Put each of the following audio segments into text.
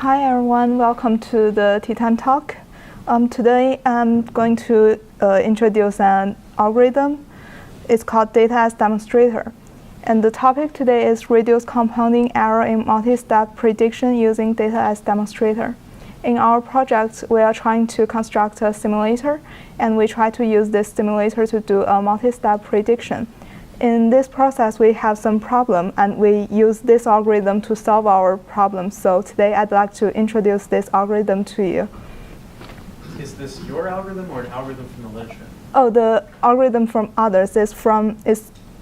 Hi everyone, welcome to the Tea Time Talk. Today I'm going to introduce an algorithm. It's called Data As Demonstrator. And the topic today is reduce compounding error in multi-step prediction using Data As Demonstrator. In our project, we are trying to construct a simulator, and we try to use this simulator to do a multi-step prediction. In this process, we have some problem, and we use this algorithm to solve our problem. So today, I'd like to introduce this algorithm to you. Is this your algorithm or an algorithm from the literature? Oh, the algorithm from others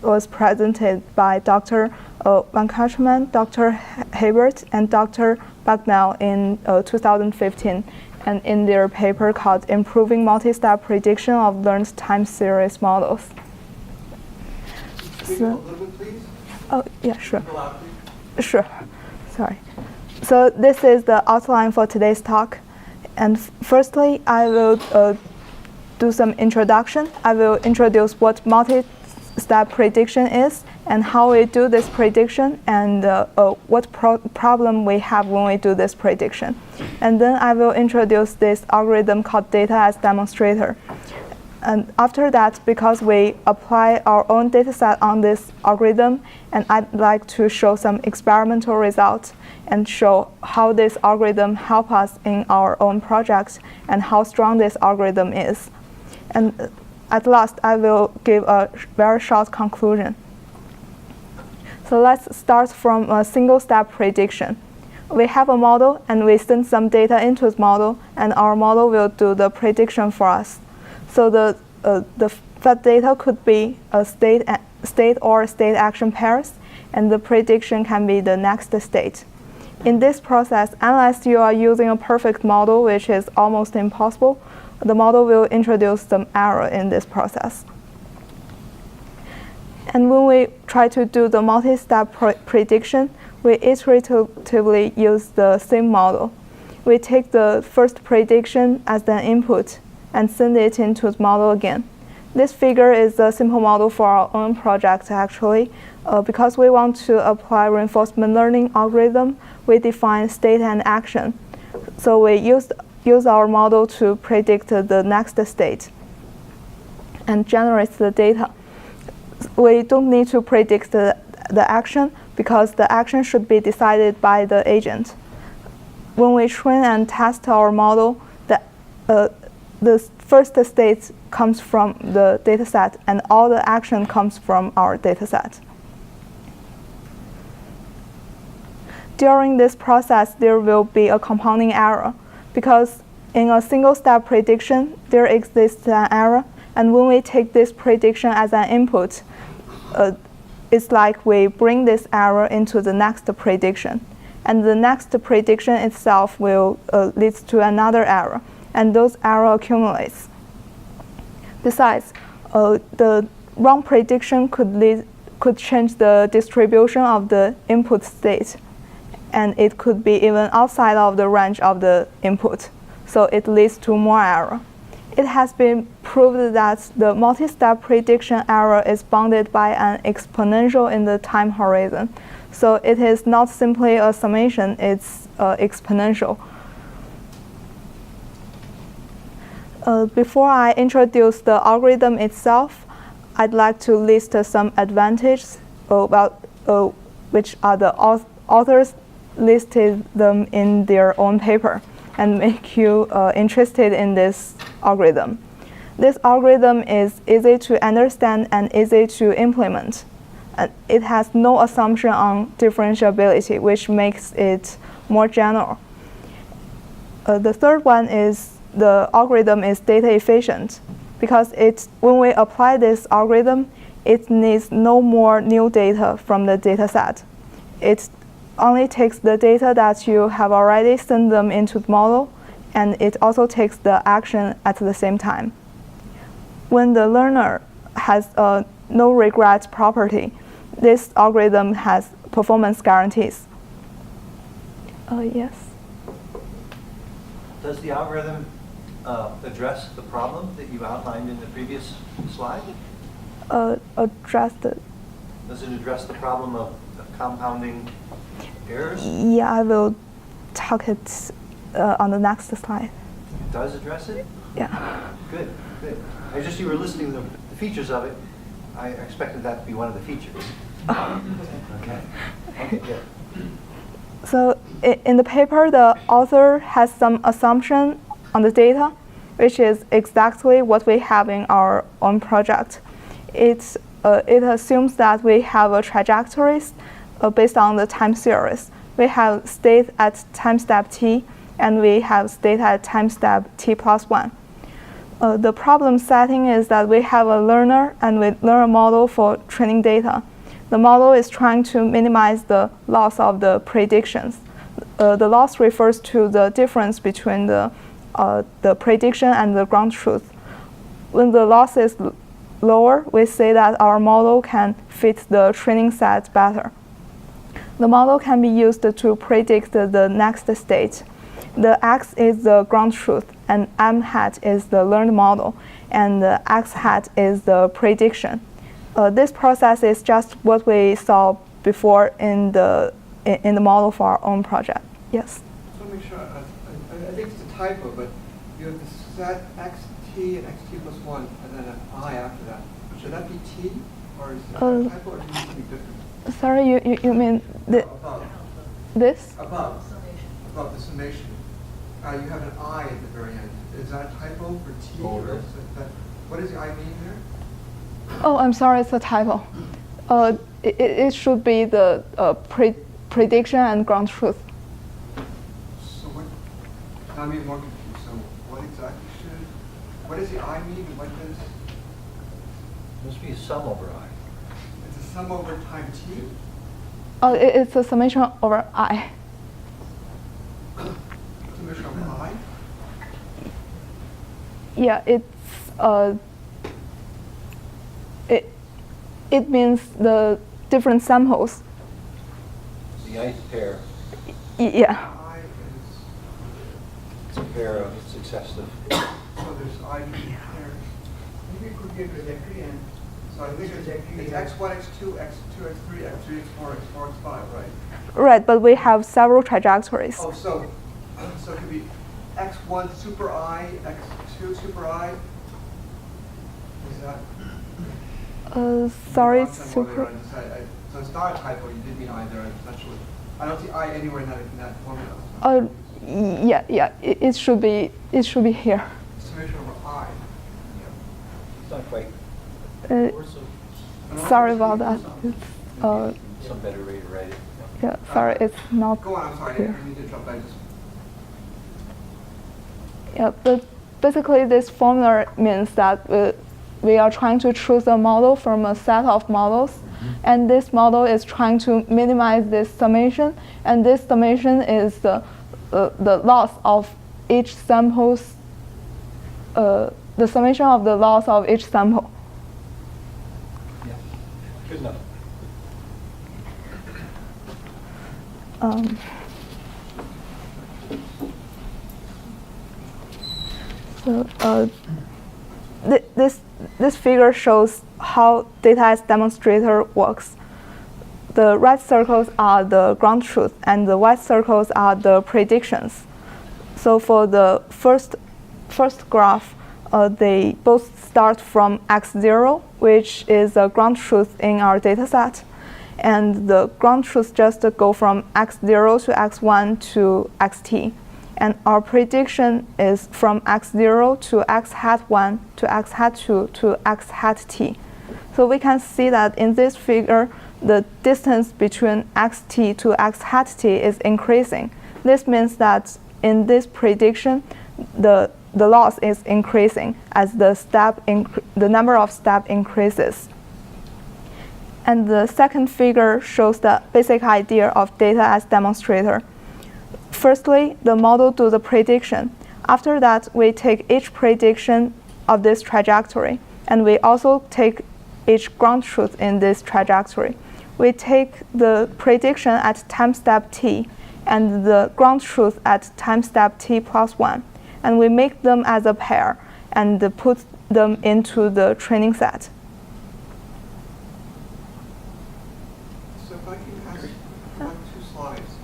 was presented by Dr. Venkatraman, Dr. Hebert, and Dr. Bagnell in 2015, and in their paper called Improving Multi-Step Prediction of Learned Time Series Models. Speak a little bit, please. Oh, yeah, sure. Speak aloud, please. Sure. Sorry. So this is the outline for today's talk. And firstly, I will do some introduction. I will introduce what multi-step prediction is and how we do this prediction and what problem we have when we do this prediction. And then I will introduce this algorithm called Data As Demonstrator. And after that, because we apply our own data set on this algorithm, and I'd like to show some experimental results and show how this algorithm helps us in our own projects and how strong this algorithm is. And at last, I will give a very short conclusion. So let's start from a single-step prediction. We have a model, and we send some data into the model, and our model will do the prediction for us. So the fed data could be a state or state action pairs, and the prediction can be the next state. In this process, unless you are using a perfect model, which is almost impossible, the model will introduce some error in this process. And when we try to do the multi-step prediction, we iteratively use the same model. We take the first prediction as an input and send it into the model again. This figure is a simple model for our own project, actually. Because we want to apply reinforcement learning algorithm, we define state and action. So we use our model to predict the next state and generate the data. We don't need to predict the action because the action should be decided by the agent. When we train and test our model, the first state comes from the data set, and all the action comes from our data set. During this process, there will be a compounding error, because in a single-step prediction, there exists an error, and when we take this prediction as an input, it's like we bring this error into the next prediction, and the next prediction itself will lead to another error, and those errors accumulates. Besides, the wrong prediction could change the distribution of the input state, and it could be even outside of the range of the input, so it leads to more error. It has been proved that the multi-step prediction error is bounded by an exponential in the time horizon, so it is not simply a summation, it's exponential. Before I introduce the algorithm itself, I'd like to list some advantages, which are the authors listed them in their own paper, and make you interested in this algorithm. This algorithm is easy to understand and easy to implement. It has no assumption on differentiability, which makes it more general. The third one is the algorithm is data efficient, because when we apply this algorithm, it needs no more new data from the data set. It only takes the data that you have already sent them into the model, and it also takes the action at the same time. When the learner has a no regret property, this algorithm has performance guarantees. Yes. Does the algorithm address the problem that you outlined in the previous slide? Address the... Does it address the problem of compounding errors? Yeah, I will talk it on the next slide. It does address it? Yeah. Good, good. I just, you were listing the features of it. I expected that to be one of the features. Okay. Okay, good. So in the paper, the author has some assumption on the data, which is exactly what we have in our own project. It assumes that we have a trajectories based on the time series. We have state at time step t, and we have state at time step t plus 1. The problem setting is that we have a learner and we learn a model for training data. The model is trying to minimize the loss of the predictions. The loss refers to the difference between the prediction and the ground truth. When the loss is lower, we say that our model can fit the training set better. The model can be used to predict the next state. The x is the ground truth, and m hat is the learned model, and the x hat is the prediction. This process is just what we saw before in the model for our own project. Yes? So make sure, I think it's a typo, but you have the set xt and xt plus 1, and then an I after that. Should that be t, or is it a typo, or does it need to be different? Sorry, you mean Above. this? Above the summation. You have an I at the very end. Is that a typo for t? Or is that, what does the I mean there? Oh, I'm sorry, it's a typo. It should be the prediction and ground truth. So what, I'm even more confused. So what exactly what does the I mean, and what does? It must be a sum over I. It's a sum over time t? Oh, it's a summation over I. Summation over I? Yeah, it means the different samples. The ith pair. Yeah. I is, It's a pair of successive. so there's I pairs. Maybe we could get trajectory and, so I think it's x1, x2, x2, x3, x3, x4, x4, x5, right? Right, but we have several trajectories. Oh, so it could be x1 super I, x2 super I. Is that? Sorry, So it's not a typo. You did mean I there, essentially. I don't see I anywhere in that formula. Yeah. It should be here. Summation over I. It's not quite. Sorry about that. Some better way to write it. Yeah, sorry, it's not. Go on. I'm sorry. here. I need to interrupt. Yeah, but basically this formula means that we are trying to choose a model from a set of models, and this model is trying to minimize this summation, and this summation is the loss of each sample's, the summation of the loss of each sample. Yeah. Good enough. So this figure shows how Data As Demonstrator works. The red circles are the ground truth, and the white circles are the predictions. So for the first graph, they both start from x0, which is the ground truth in our data set. And the ground truth just go from x0 to x1 to xt. And our prediction is from x0 to x hat 1 to x hat 2 to x hat t. So we can see that in this figure, the distance between xt to x hat t is increasing. This means that in this prediction, the loss is increasing as the number of steps increases. And the second figure shows the basic idea of Data As Demonstrator. Firstly, the model does the prediction. After that, we take each prediction of this trajectory, and we also take each ground truth in this trajectory. We take the prediction at time step t and the ground truth at time step t plus 1, and we make them as a pair and put them into the training set. So if I can ask about 2 slides,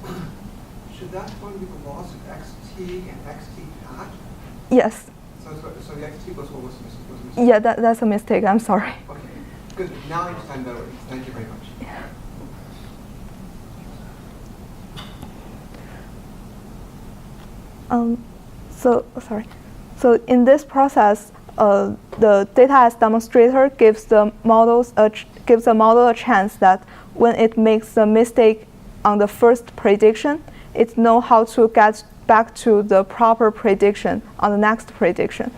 should that one be the loss of xt and xt hat? Yes. So the xt plus 1 was missing. Yeah, that's a mistake. I'm sorry. Okay, good. Now I understand better. Thank you very much. So in this process, the Data As Demonstrator gives the model a chance that when it makes a mistake on the first prediction, it knows how to get back to the proper prediction on the next prediction.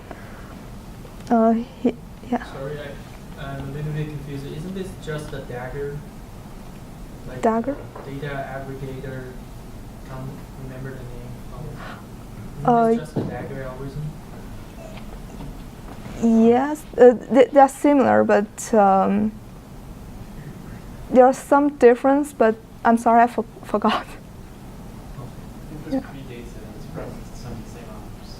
Sorry, I'm a little bit confused. Isn't this just a dagger? Like Dagger? Data aggregator. Can't remember the name of it. Isn't this just a dagger algorithm? Yes, they're similar, but there are some difference. But I'm sorry, I forgot. This predates it, and it's present to some of the same authors.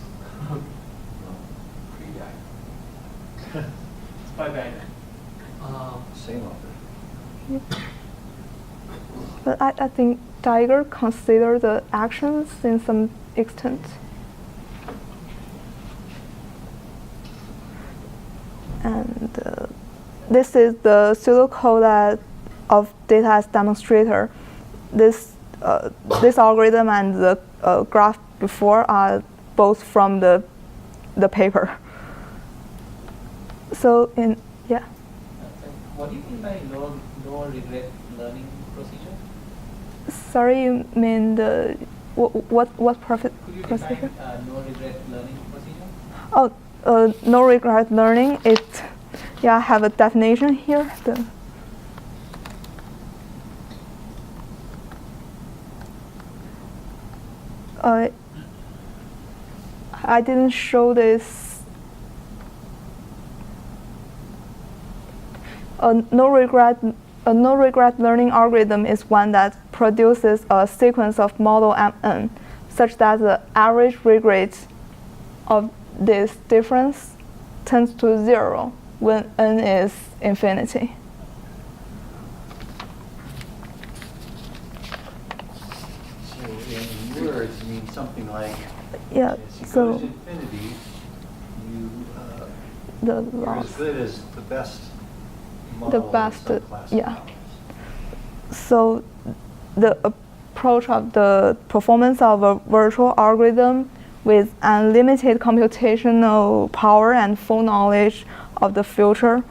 It's by Bagnell. Same author. But I think Dagger consider the actions in some extent. And this is the pseudocode of Data As Demonstrator. This algorithm and the graph before are both from the paper. So yeah. What do you mean by no regret learning procedure? Sorry, you mean the what profit Could you procedure? define no regret learning procedure? Oh, no regret learning. I have a definition here. I didn't show this. A no regret learning algorithm is one that produces a sequence of model Mn, such that the average regret of this difference tends to 0 when n is infinity. So in words, it means something like, Yeah. as you go So to infinity, the you're as loss. good as the best model of best, some class of yeah. models. So the approach of the performance of a virtual algorithm with unlimited computational power and full knowledge of the future,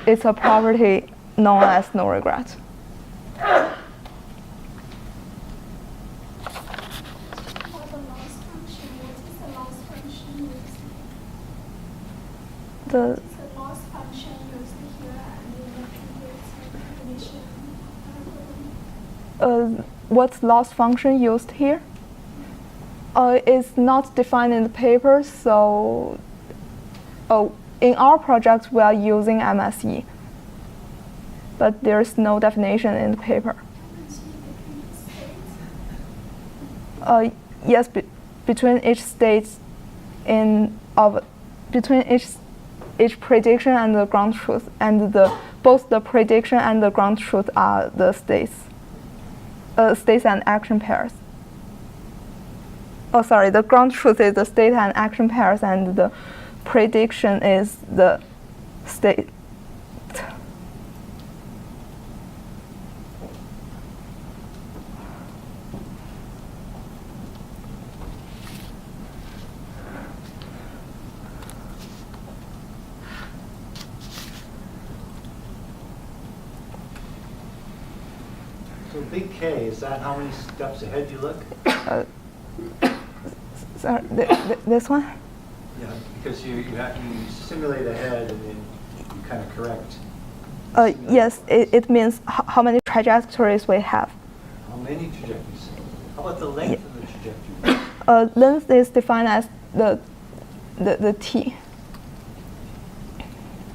it's a property known as no regret. The loss function used here and in the previous definition? What's loss function used here? It's not defined in the paper, so in our project we are using MSE, but there's no definition in the paper. Yes, between each state between each prediction and the ground truth, and both the prediction and the ground truth are the states and action pairs. Oh, sorry, the ground truth is the state and action pairs, and the prediction is the state. So big K, is that how many steps ahead you look? Sorry, this one? Yeah, because you simulate ahead and then you kind of correct. Yes, it means how many trajectories we have. How many trajectories? How about the length of the trajectory? Length is defined as the t.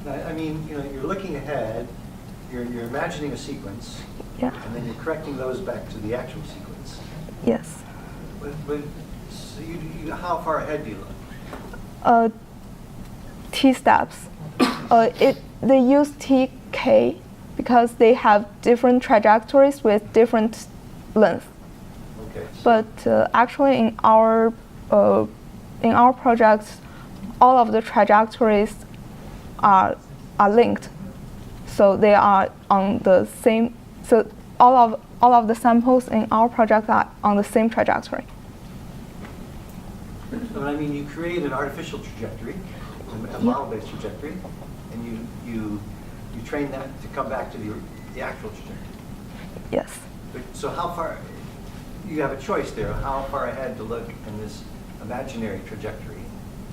I mean, you're looking ahead, you're imagining a sequence, Yeah. and then you're correcting those back to the actual sequence. Yes. So how far ahead do you look? T steps. They use tk because they have different trajectories with different length. Okay. But actually, in our projects, all of the trajectories are linked, so they are on the same. So all of the samples in our project are on the same trajectory. So, I mean, you create an artificial trajectory, a model-based trajectory, and you train that to come back to the actual trajectory. Yes. But, so how far, you have a choice there, how far ahead to look in this imaginary trajectory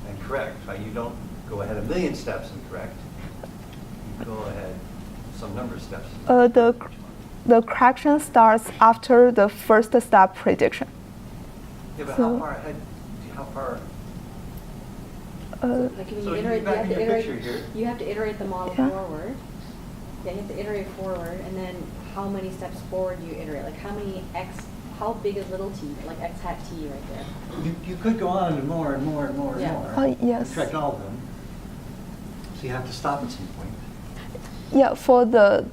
and correct. Right? You don't go ahead 1,000,000 steps and correct. You go ahead some number of steps. The correction starts after the first step prediction. Yeah, but So- how far ahead, how far? Like when So you you iterate, back you have in to your iterate. picture here. You have to iterate the model Yeah. forward. Yeah, you have to iterate forward, and then how many steps forward do you iterate? Like how big is little t? Like x hat t right there. You could go on and more and more and more and Yeah. more. Yes. Correct all of them. So you have to stop at some point. Yeah, for the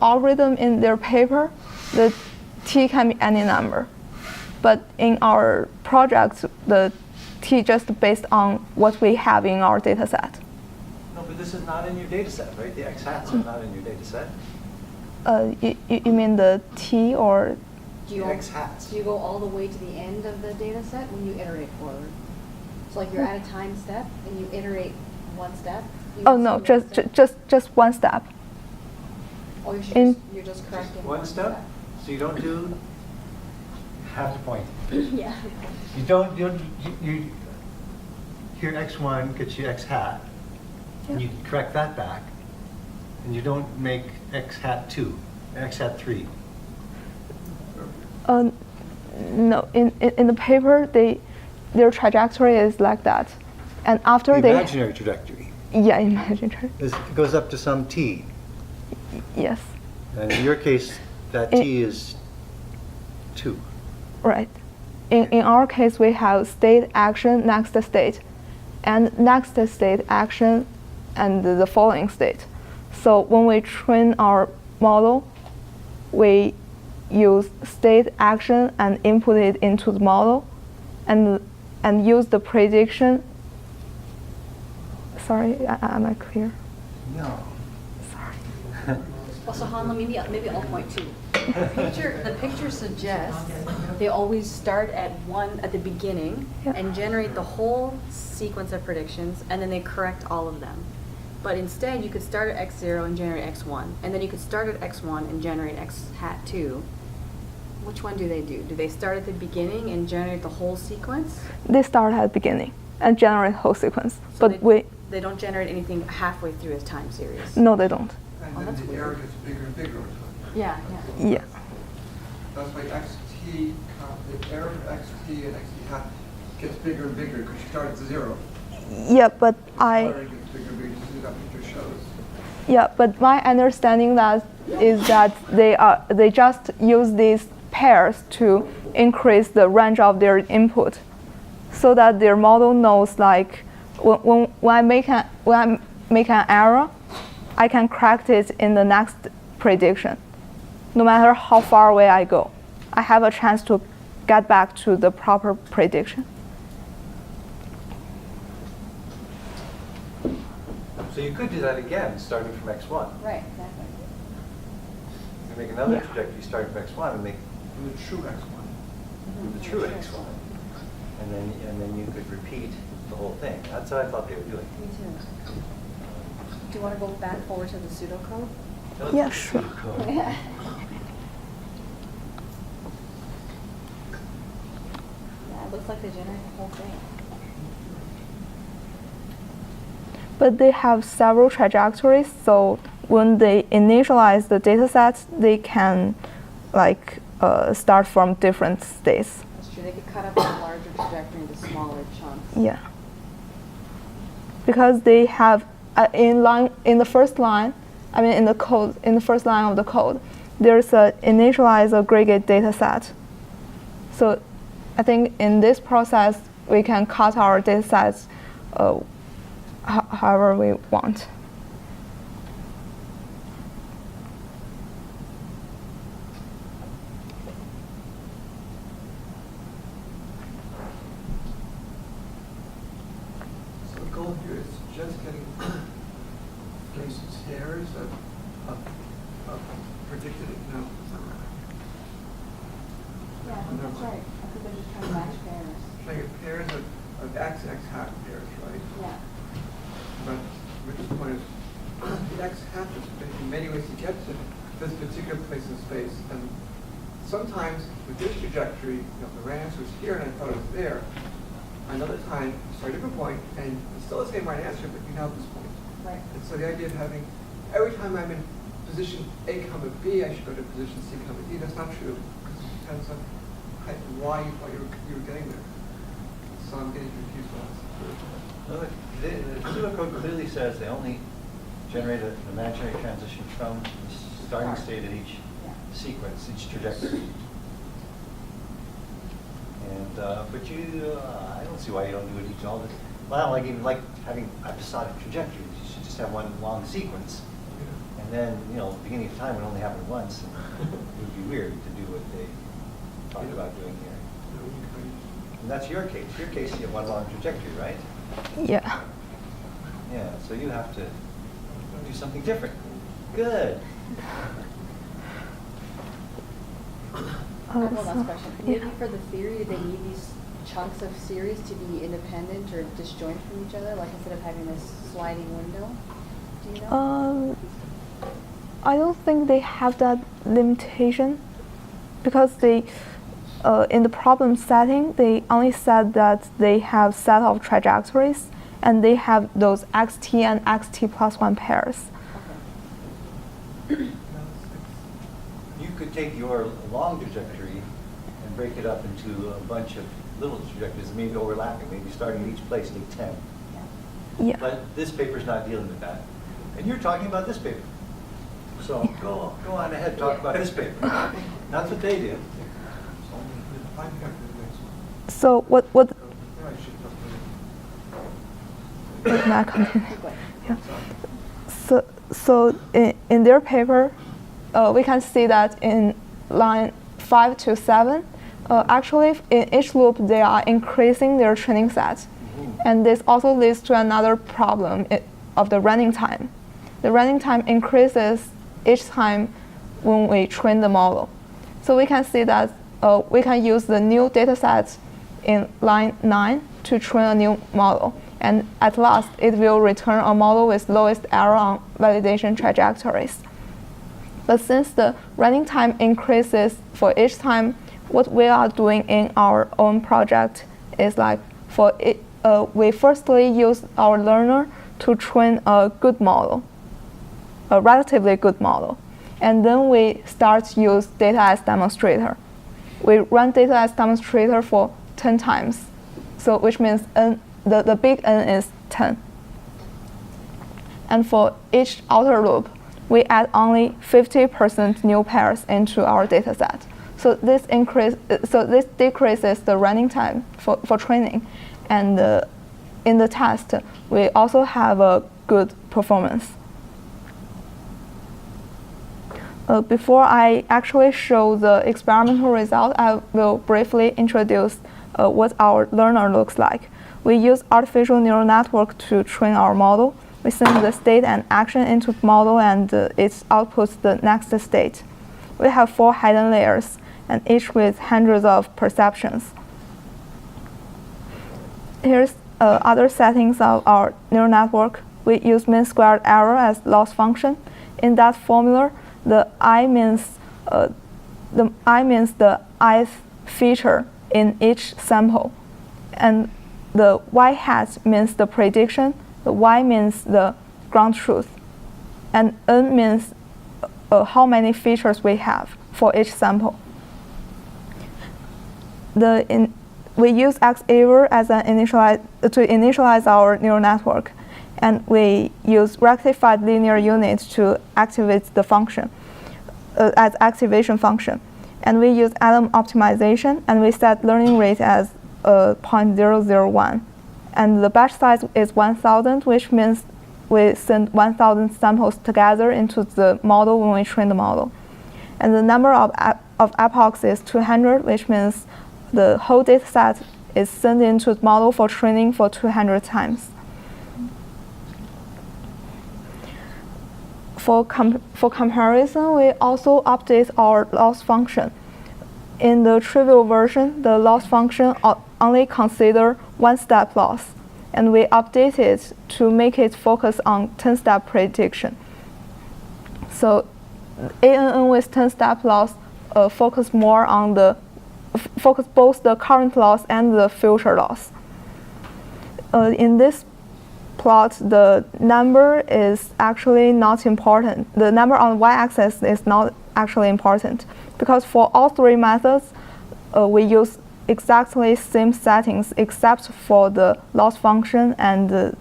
algorithm in their paper, the t can be any number, but in our project, the t just based on what we have in our data set. No, but this is not in your data set, right? The x hats are not in your data set. You mean the t or? Do you The all- x hats. Do you go all the way to the end of the data set when you iterate forward? So like you're at a time step and you iterate one step. you Oh see no, one just step? one step. Oh, you're just correcting One step, so you don't do half the point. Yeah. You don't, you here x1 gets you x hat, and you correct that back, and you don't make x hat 2, x hat 3. No, in the paper, their trajectory is like that, and after The they imaginary trajectory. yeah, imaginary. It goes up to some t. Yes, And in your case, that t is 2. right. In our case, we have state, action, next state, and next state, action, and the following state. So when we train our model, we use state, action, and input it into the model, and use the prediction. Sorry, am I clear? No. Sorry. Also, Han, maybe I'll point too. The picture suggests they always start at the beginning Yeah. and generate the whole sequence of predictions, and then they correct all of them. But instead, you could start at x0 and generate x1, and then you could start at x1 and generate x hat 2. Which one do they do? Do they start at the beginning and generate the whole sequence? They start at the beginning and generate whole sequence, So but they don't generate anything halfway through a time series. no, they don't. And Oh, then that's the weird. error gets bigger and bigger over time. Yeah. Yeah. That's why xt, the error of xt and xt hat gets bigger and bigger because you start at 0. Yeah, but Error gets bigger and bigger, just as that picture shows. Yeah, but my understanding is that they just use these pairs to increase the range of their input, so that their model knows like when I make an error, I can correct it in the next prediction, no matter how far away I go. I have a chance to get back to the proper prediction. So you could do that again, starting from x1. Right, exactly. You make another Yeah. trajectory starting from x1 and make And the true x1. the true x1. And then you could repeat the whole thing. That's what I thought they were doing. Me too. Do you want to go back forward to the pseudocode? Let's Yeah, look at sure. the code. Yeah. Yeah, it looks like they generate the whole thing. But they have several trajectories, so when they initialize the data sets, they can start from different states. That's true. They could cut up a larger trajectory into smaller chunks. Yeah. Because they have in the first line of the code, there's a initialize aggregate data set. So I think in this process, we can cut our data sets however we want. predicted it. No, it's not right. Yeah, I think that's right. I think they're just trying to match pairs. Trying to get pairs of x hat pairs, right? Yeah. But Richard's point is, the x hat is in many ways to get to this particular place in space. And sometimes with this trajectory, the right answer was here and I thought it was there. Another time, start a different point, and it's still the same right answer, but you know this point. Right. And so the idea of having, every time I'm in position A, B, I should go to position C, D. That's not true. Because it depends on why you thought you were getting there. So I'm getting confused with that. The pseudocode clearly says they only generate an imaginary transition from the starting state at each sequence, each trajectory. And but I don't see why you don't do it each all the. Well, even like having episodic trajectories. You should just have one long sequence, and then at the beginning of time would only happen once. And it would be weird to do what they talked about doing here. And that's your case. Your case, you have one long trajectory, right? Yeah. Yeah. So you have to do something different. Good. I have one last question. Maybe for the theory, do they need these chunks of series to be independent or disjoint from each other, like instead of having this sliding window? Do you know? I don't think they have that limitation because they, in the problem setting, they only said that they have set of trajectories and they have those xt and xt plus 1 pairs. You could take your long trajectory and break it up into a bunch of little trajectories, maybe overlapping, maybe starting at each place, take 10. Yeah. But this paper's not dealing with that. And you're talking about this paper. So go on ahead, talk about this paper. That's what they did. So what may I continue? Yeah. So in their paper, we can see that in line 5 to 7, actually in each loop they are increasing their training set. And this also leads to another problem of the running time. The running time increases each time when we train the model. So we can see that we can use the new data set in line 9 to train a new model. And at last, it will return a model with lowest error on validation trajectories. But since the running time increases for each time, what we are doing in our own project is like we firstly use our learner to train a good model, a relatively good model. And then we start to use Data As Demonstrator. We run Data As Demonstrator for 10 times, so which means the big N is 10. And for each outer loop, we add only 50% new pairs into our data set. So this decreases the running time for training. And in the test, we also have a good performance. Before I actually show the experimental result, I will briefly introduce what our learner looks like. We use artificial neural network to train our model. We send the state and action into the model, and it outputs the next state. We have 4 hidden layers, and each with hundreds of perceptions. Here's other settings of our neural network. We use mean squared error as loss function. In that formula, the I means the ith feature in each sample, and the y hat means the prediction. The y means the ground truth, and n means how many features we have for each sample. We use Xaver as to initialize our neural network, and we use rectified linear units to activate the function as activation function. And we use Atom optimization, and we set learning rate as 0.001. And the batch size is 1,000, which means we send 1,000 samples together into the model when we train the model. And the number of epochs is 200, which means the whole data set is sent into the model for training for 200 times. For comparison, we also update our loss function. In the trivial version, the loss function only consider one-step loss, and we update it to make it focus on 10-step prediction. So ANN with 10-step loss focus more on focus both the current loss and the future loss. In this plot, the number is actually not important. The number on the y-axis is not actually important, because for all three methods, we use exactly same settings except for the loss function and the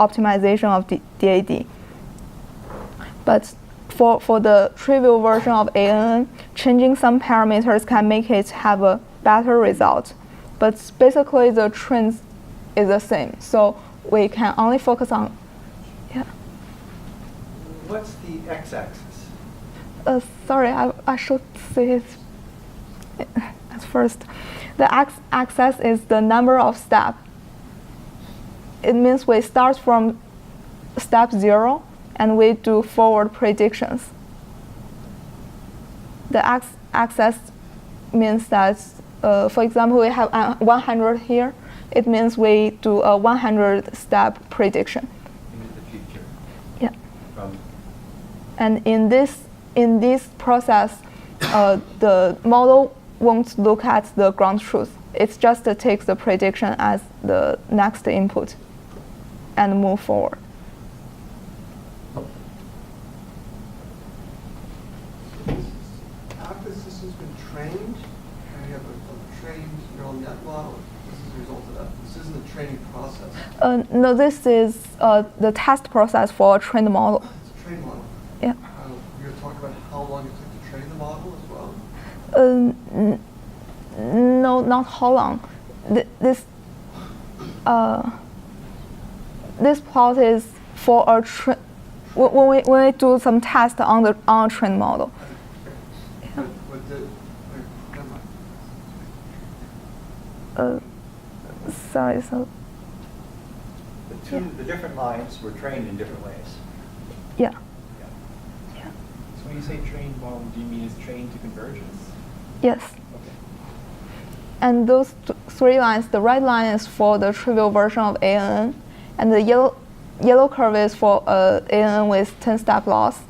optimization of the DAD. But for the trivial version of ANN, changing some parameters can make it have a better result. But basically, the trends is the same, so we can only focus on. Yeah. What's the x-axis? Sorry, I should say it at first. The x-axis is the number of steps. It means we start from step 0 and we do forward predictions. The x-axis means that, for example, we have 100 here. It means we do a 100-step prediction. Into the future. Yeah. From And in this process, the model won't look at the ground truth. It just takes the prediction as the next input and move forward. After the system's been trained, and we have a trained neural net model, this is the result of that. This isn't the training process. No, this is the test process for a trained model. It's a trained model. Yeah. You're talking about how long it took to train the model as well? No, not how long. This plot is for a when we do some test on a trained model. Yeah. Never mind. Sorry, so the different lines were trained in different ways. yeah. So when you say trained model, do you mean it's trained to convergence? Yes. Okay. And those three lines, the red line is for the trivial version of ANN, and the yellow curve is for ANN with 10-step loss,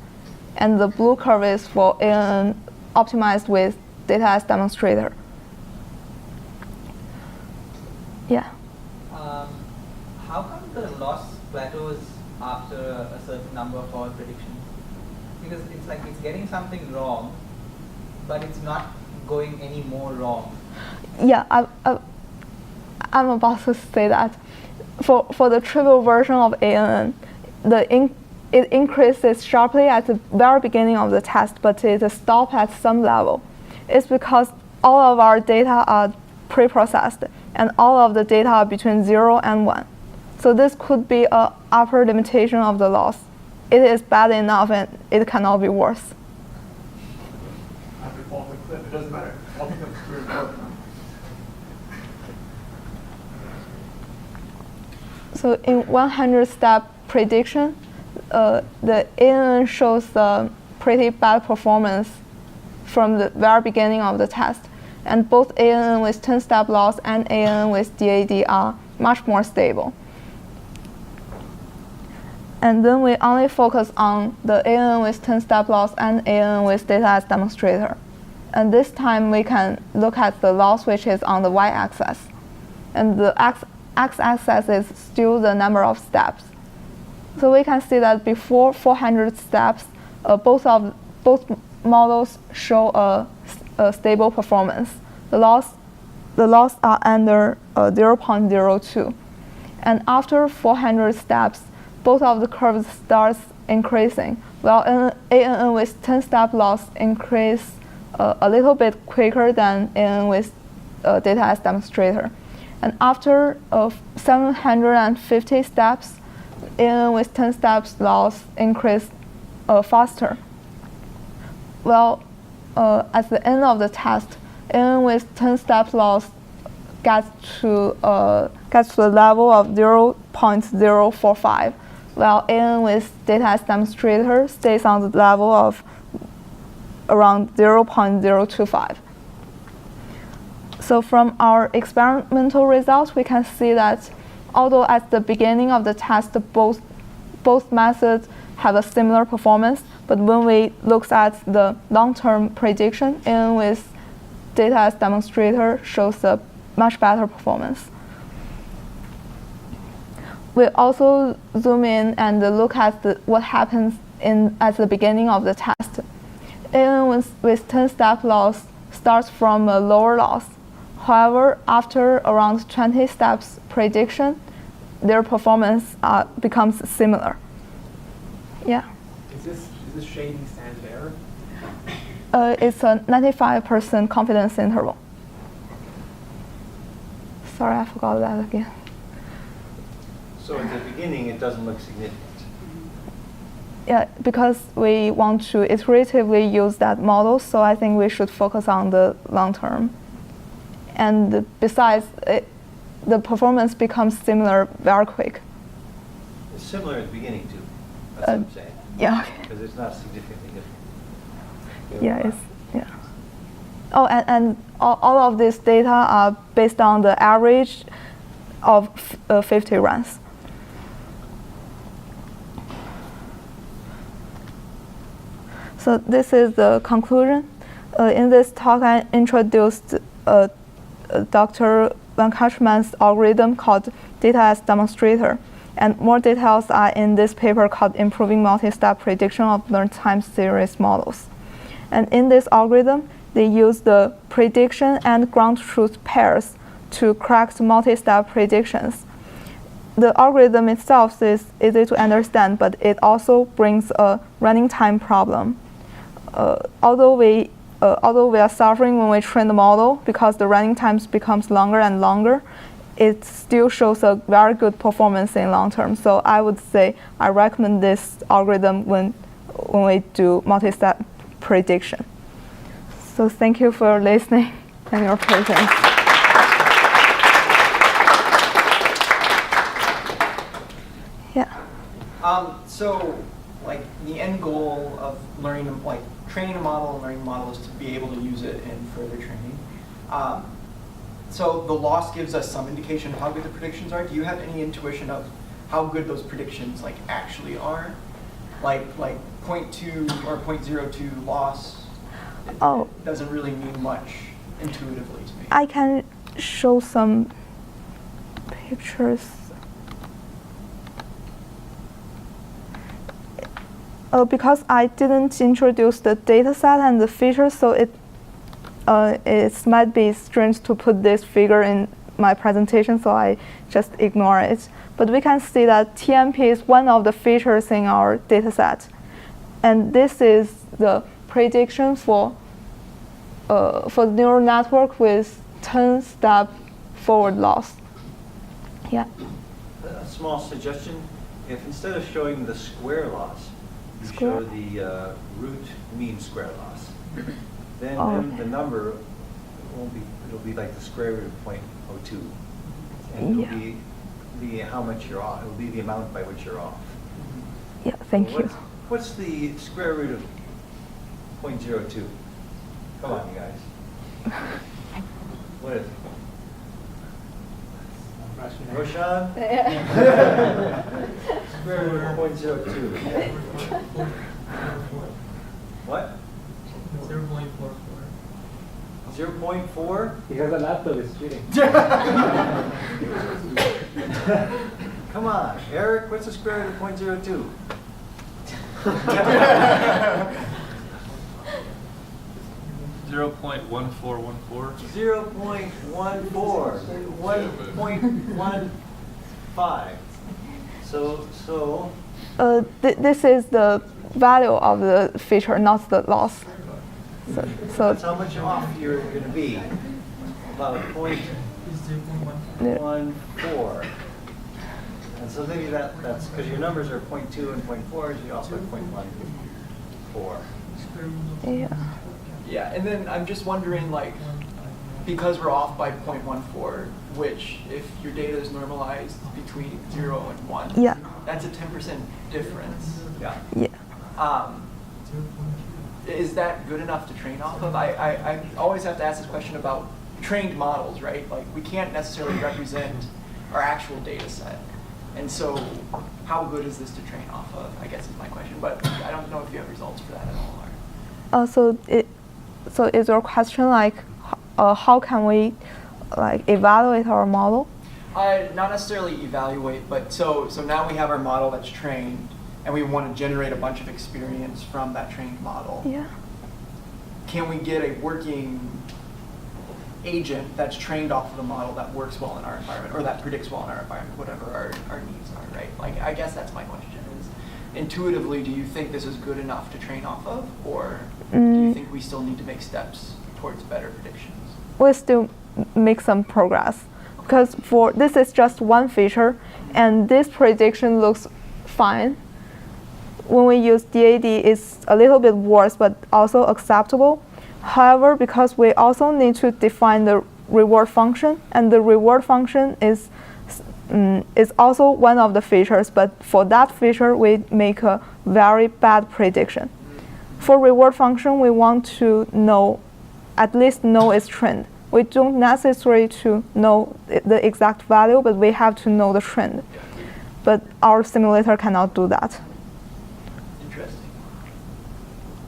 and the blue curve is for ANN optimized with Data As Demonstrator. Yeah. How come the loss plateaus after a certain number for prediction? Because it's like it's getting something wrong, but it's not going any more wrong. Yeah, I'm about to say that. For the trivial version of ANN, it increases sharply at the very beginning of the test, but it stops at some level. It's because all of our data are pre-processed, and all of the data are between 0 and 1. So this could be an upper limitation of the loss. It is bad enough, and it cannot be worse. After fall off the cliff, it doesn't matter. All becomes clear and dark. So in 100-step prediction, the ANN shows a pretty bad performance from the very beginning of the test. And both ANN with 10-step loss and ANN with DAD are much more stable. And then we only focus on the ANN with 10-step loss and ANN with Data As Demonstrator. And this time we can look at the loss, which is on the y-axis. And the x-axis is still the number of steps. So we can see that before 400 steps, both models show a stable performance. The loss are under 0.02. And after 400 steps, both of the curves starts increasing, while ANN with 10-step loss increase a little bit quicker than ANN with Data As Demonstrator. And after 750 steps, ANN with 10 steps loss increase faster. Well, at the end of the test, ANN with 10 steps loss gets to the level of 0.045. while AN with Data As Demonstrator stays on the level of around 0.025. So from our experimental results, we can see that although at the beginning of the test, both methods have a similar performance, but when we look at the long-term prediction, AN with Data As Demonstrator shows a much better performance. We also zoom in and look at what happens at the beginning of the test. AN with 10-step loss starts from a lower loss. However, after around 20 steps prediction, their performance becomes similar. Yeah. Is this shading standard error? It's a 95% confidence interval. Sorry, I forgot that again. So at the beginning, it doesn't look significant. Yeah, because we want to iteratively use that model, so I think we should focus on the long term. And besides, the performance becomes similar very quick. It's similar at the beginning, too. That's what I'm saying. Yeah. Because it's not significantly different. Yeah. Oh, and all of this data are based on the average of 50 runs. So this is the conclusion. In this talk, I introduced Dr. Venkatraman's algorithm called Data As Demonstrator. And more details are in this paper called Improving Multi-Step Prediction of Learned Time Series Models. And in this algorithm, they use the prediction and ground truth pairs to correct multi-step predictions. The algorithm itself is easy to understand, but it also brings a running time problem. Although we are suffering when we train the model because the running times becomes longer and longer, it still shows a very good performance in long term. So I would say I recommend this algorithm when we do multi-step prediction. So thank you for listening and your patience. Yeah. So, like, the end goal of learning, like, training a model and learning a model is to be able to use it in further training. So the loss gives us some indication of how good the predictions are. Do you have any intuition of how good those predictions, like, actually are? Like 0.2 or 0.02 loss, it doesn't really mean much intuitively to me. I can show some pictures. Because I didn't introduce the data set and the features, so it might be strange to put this figure in my presentation, so I just ignore it. But we can see that TMP is one of the features in our data set. And this is the prediction for the neural network with 10-step forward loss. Yeah. A small suggestion, if instead of showing the square loss, you show the root mean square loss, then the number it'll be like the square root of 0.02. And it'll be how much you're off. It'll be the amount by which you're off. Yeah, thank you. What's the square root of 0.02? Come on, you guys. What is it? Roshan? Square root of 0.02. What? 0.44. 0.4? He has a laptop, is cheating. Come on, Eric, what's the square root of 0.02? 0.1414. 1.15. So. This is the value of the feature, not the loss. So That's how much off you're going to be. About 0.14. And so maybe that's because your numbers are 0.2 and 0.4, so you also have 0.14. Yeah. Yeah, and then I'm just wondering, like, because we're off by 0.14, which if your data is normalized between 0 and 1, Yeah. that's a 10% difference. Yeah. Yeah. Is that good enough to train off of? I always have to ask this question about trained models, right? Like, we can't necessarily represent our actual data set. And so how good is this to train off of, I guess is my question. But I don't know if you have results for that at all. So is your question like, how can we like evaluate our model? Not necessarily evaluate, but so now we have our model that's trained, and we want to generate a bunch of experience from that trained model. Yeah. Can we get a working agent that's trained off of the model that works well in our environment, or that predicts well in our environment, whatever our needs are, right? Like, I guess that's my question is, intuitively, do you think this is good enough to train off of, or do you think we still need to make steps towards better predictions? We still make some progress, because for this is just one feature, and this prediction looks fine. When we use DAD, it's a little bit worse, but also acceptable. However, because we also need to define the reward function, and the reward function is also one of the features, but for that feature, we make a very bad prediction. For reward function, we want to at least know its trend. We don't necessarily to know the exact value, but we have to know the trend. But our simulator cannot do that. Interesting.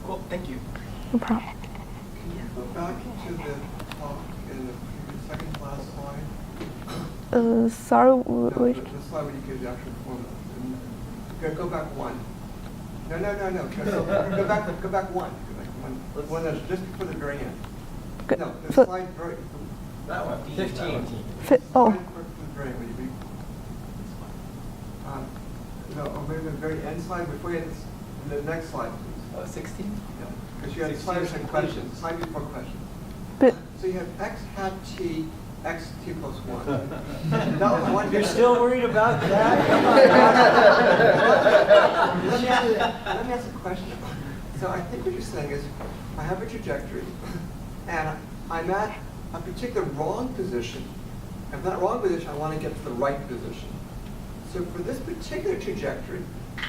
Cool, thank you. No problem. Can you go back to the talk in the previous second class slide? Sorry, The slide where you give the actual formula. Go back one. No. Go back one. One that's just before the very end. No, the slide very. That one. 15. Oh. Slide for the very end. Will you read? No, or maybe the very end slide before you. The next slide, please. 16? Yeah, because you had slides and questions. Slide before questions. But So you have x hat t, x t plus 1. That was one. You're still worried about that? Let me ask a question. So I think what you're saying is, I have a trajectory, and I'm at a particular wrong position. And for that wrong position, I want to get to the right position. So for this particular trajectory,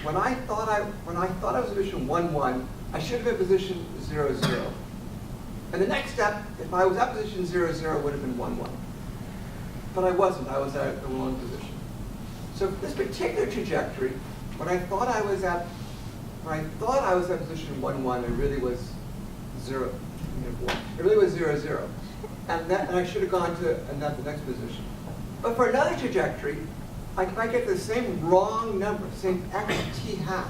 when I thought I was in position 1, 1, I should have been position 0, 0. And the next step, if I was at position 0, 0, would have been 1, 1. But I wasn't. I was at the wrong position. So for this particular trajectory, when I thought I was at position 1, 1, it really was 0. It really was 0, 0. And I should have gone to the next position. But for another trajectory, I might get the same wrong number, same xt hat.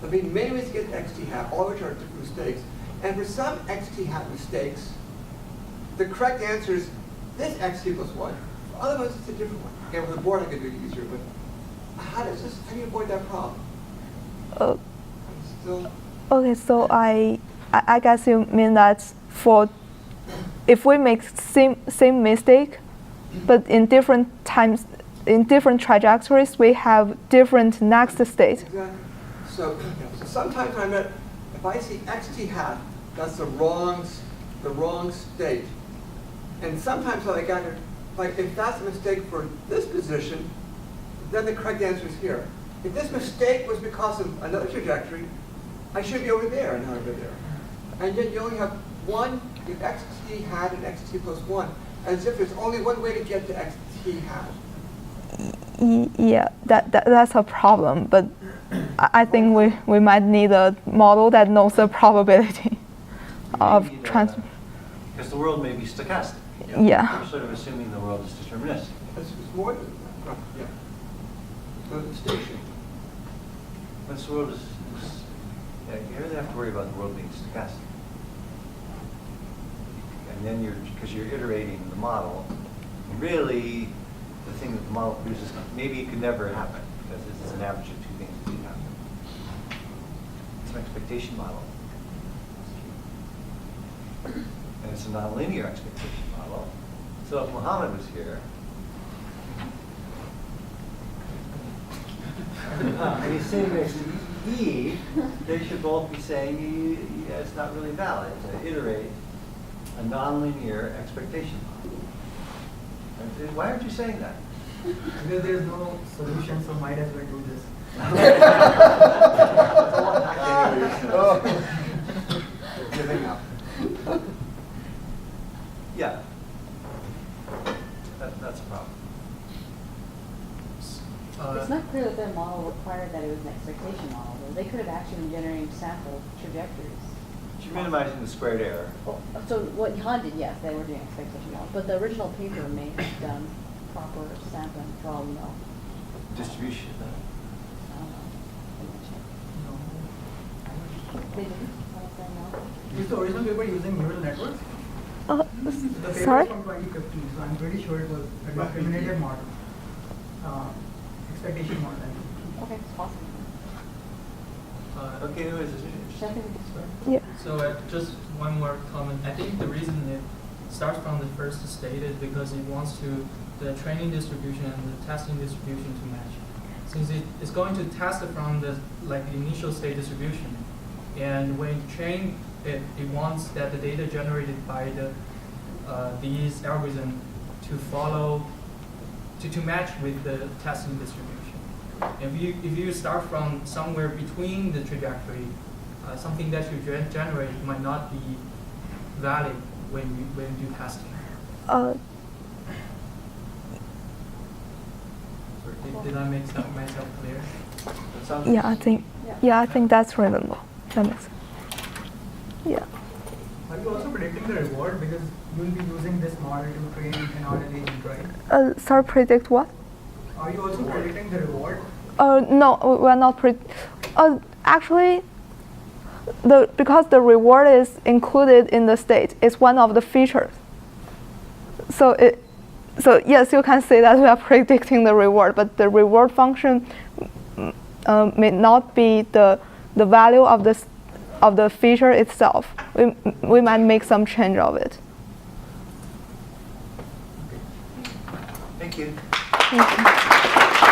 There'll be many ways to get xt hat, all of which are different mistakes. And for some xt hat mistakes, the correct answer is this xt plus 1. For other ones, it's a different one. Again, with the board, I could do it easier, but how do you avoid that problem? Okay, so I guess you mean that if we make same mistake, but in different times, in different trajectories, we have different next state. Exactly. So sometimes if I see xt hat, that's the wrong state. And sometimes if that's a mistake for this position, then the correct answer is here. If this mistake was because of another trajectory, I should be over there and not over there. And yet you only have one, you have xt hat and xt plus 1, as if there's only one way to get to xt hat. Yeah, that's a problem, but I think we might need a model that knows the probability of transfer. Because the world may be stochastic. Yeah. We're sort of assuming the world is deterministic. It's more than yeah. So the station. But the world is you really have to worry about the world being stochastic. And then because you're iterating the model, really the thing that the model produces, maybe it could never happen, because this is an average of two things that do happen. It's an expectation model. And it's a nonlinear expectation model. So if Muhammad was here, and he's sitting next to E, they should both be saying, yeah, it's not really valid to iterate a nonlinear expectation model. And why aren't you saying that? Because there's no solution, so might as well do this. Giving up. Yeah. That's a problem. It's not clear that their model required that it was an expectation model, though. They could have actually been generating sample trajectories. You're minimizing the squared error. Well, so what Han did, yes, they were doing expectation model, but the original paper may have done proper sampling for all we know. Distribution. I don't know. They didn't? I don't say no. Is the original paper using neural networks? The paper Sorry? is from 2015, so I'm pretty sure it was a discriminated model. Expectation model. Okay, it's possible. Okay, who is this? Should I think we just Yeah. So just one more comment. I think the reason it starts from the first state is because it wants to the training distribution and the testing distribution to match. Since it's going to test it from the initial state distribution, and when you train it, it wants that the data generated by these algorithms to follow to match with the testing distribution. If you start from somewhere between the trajectory, something that you generate might not be valid when you do testing. Did I make myself clear? That sounds Yeah, I think that's reasonable. That makes sense. Yeah. Are you also predicting the reward because you will be using this model to train an order agent, right? Sorry, predict what? Are you also predicting the reward? No, we're not actually, because the reward is included in the state, it's one of the features. So yes, you can say that we are predicting the reward, but the reward function may not be the value of the feature itself. We might make some change of it. Thank you. Thank you.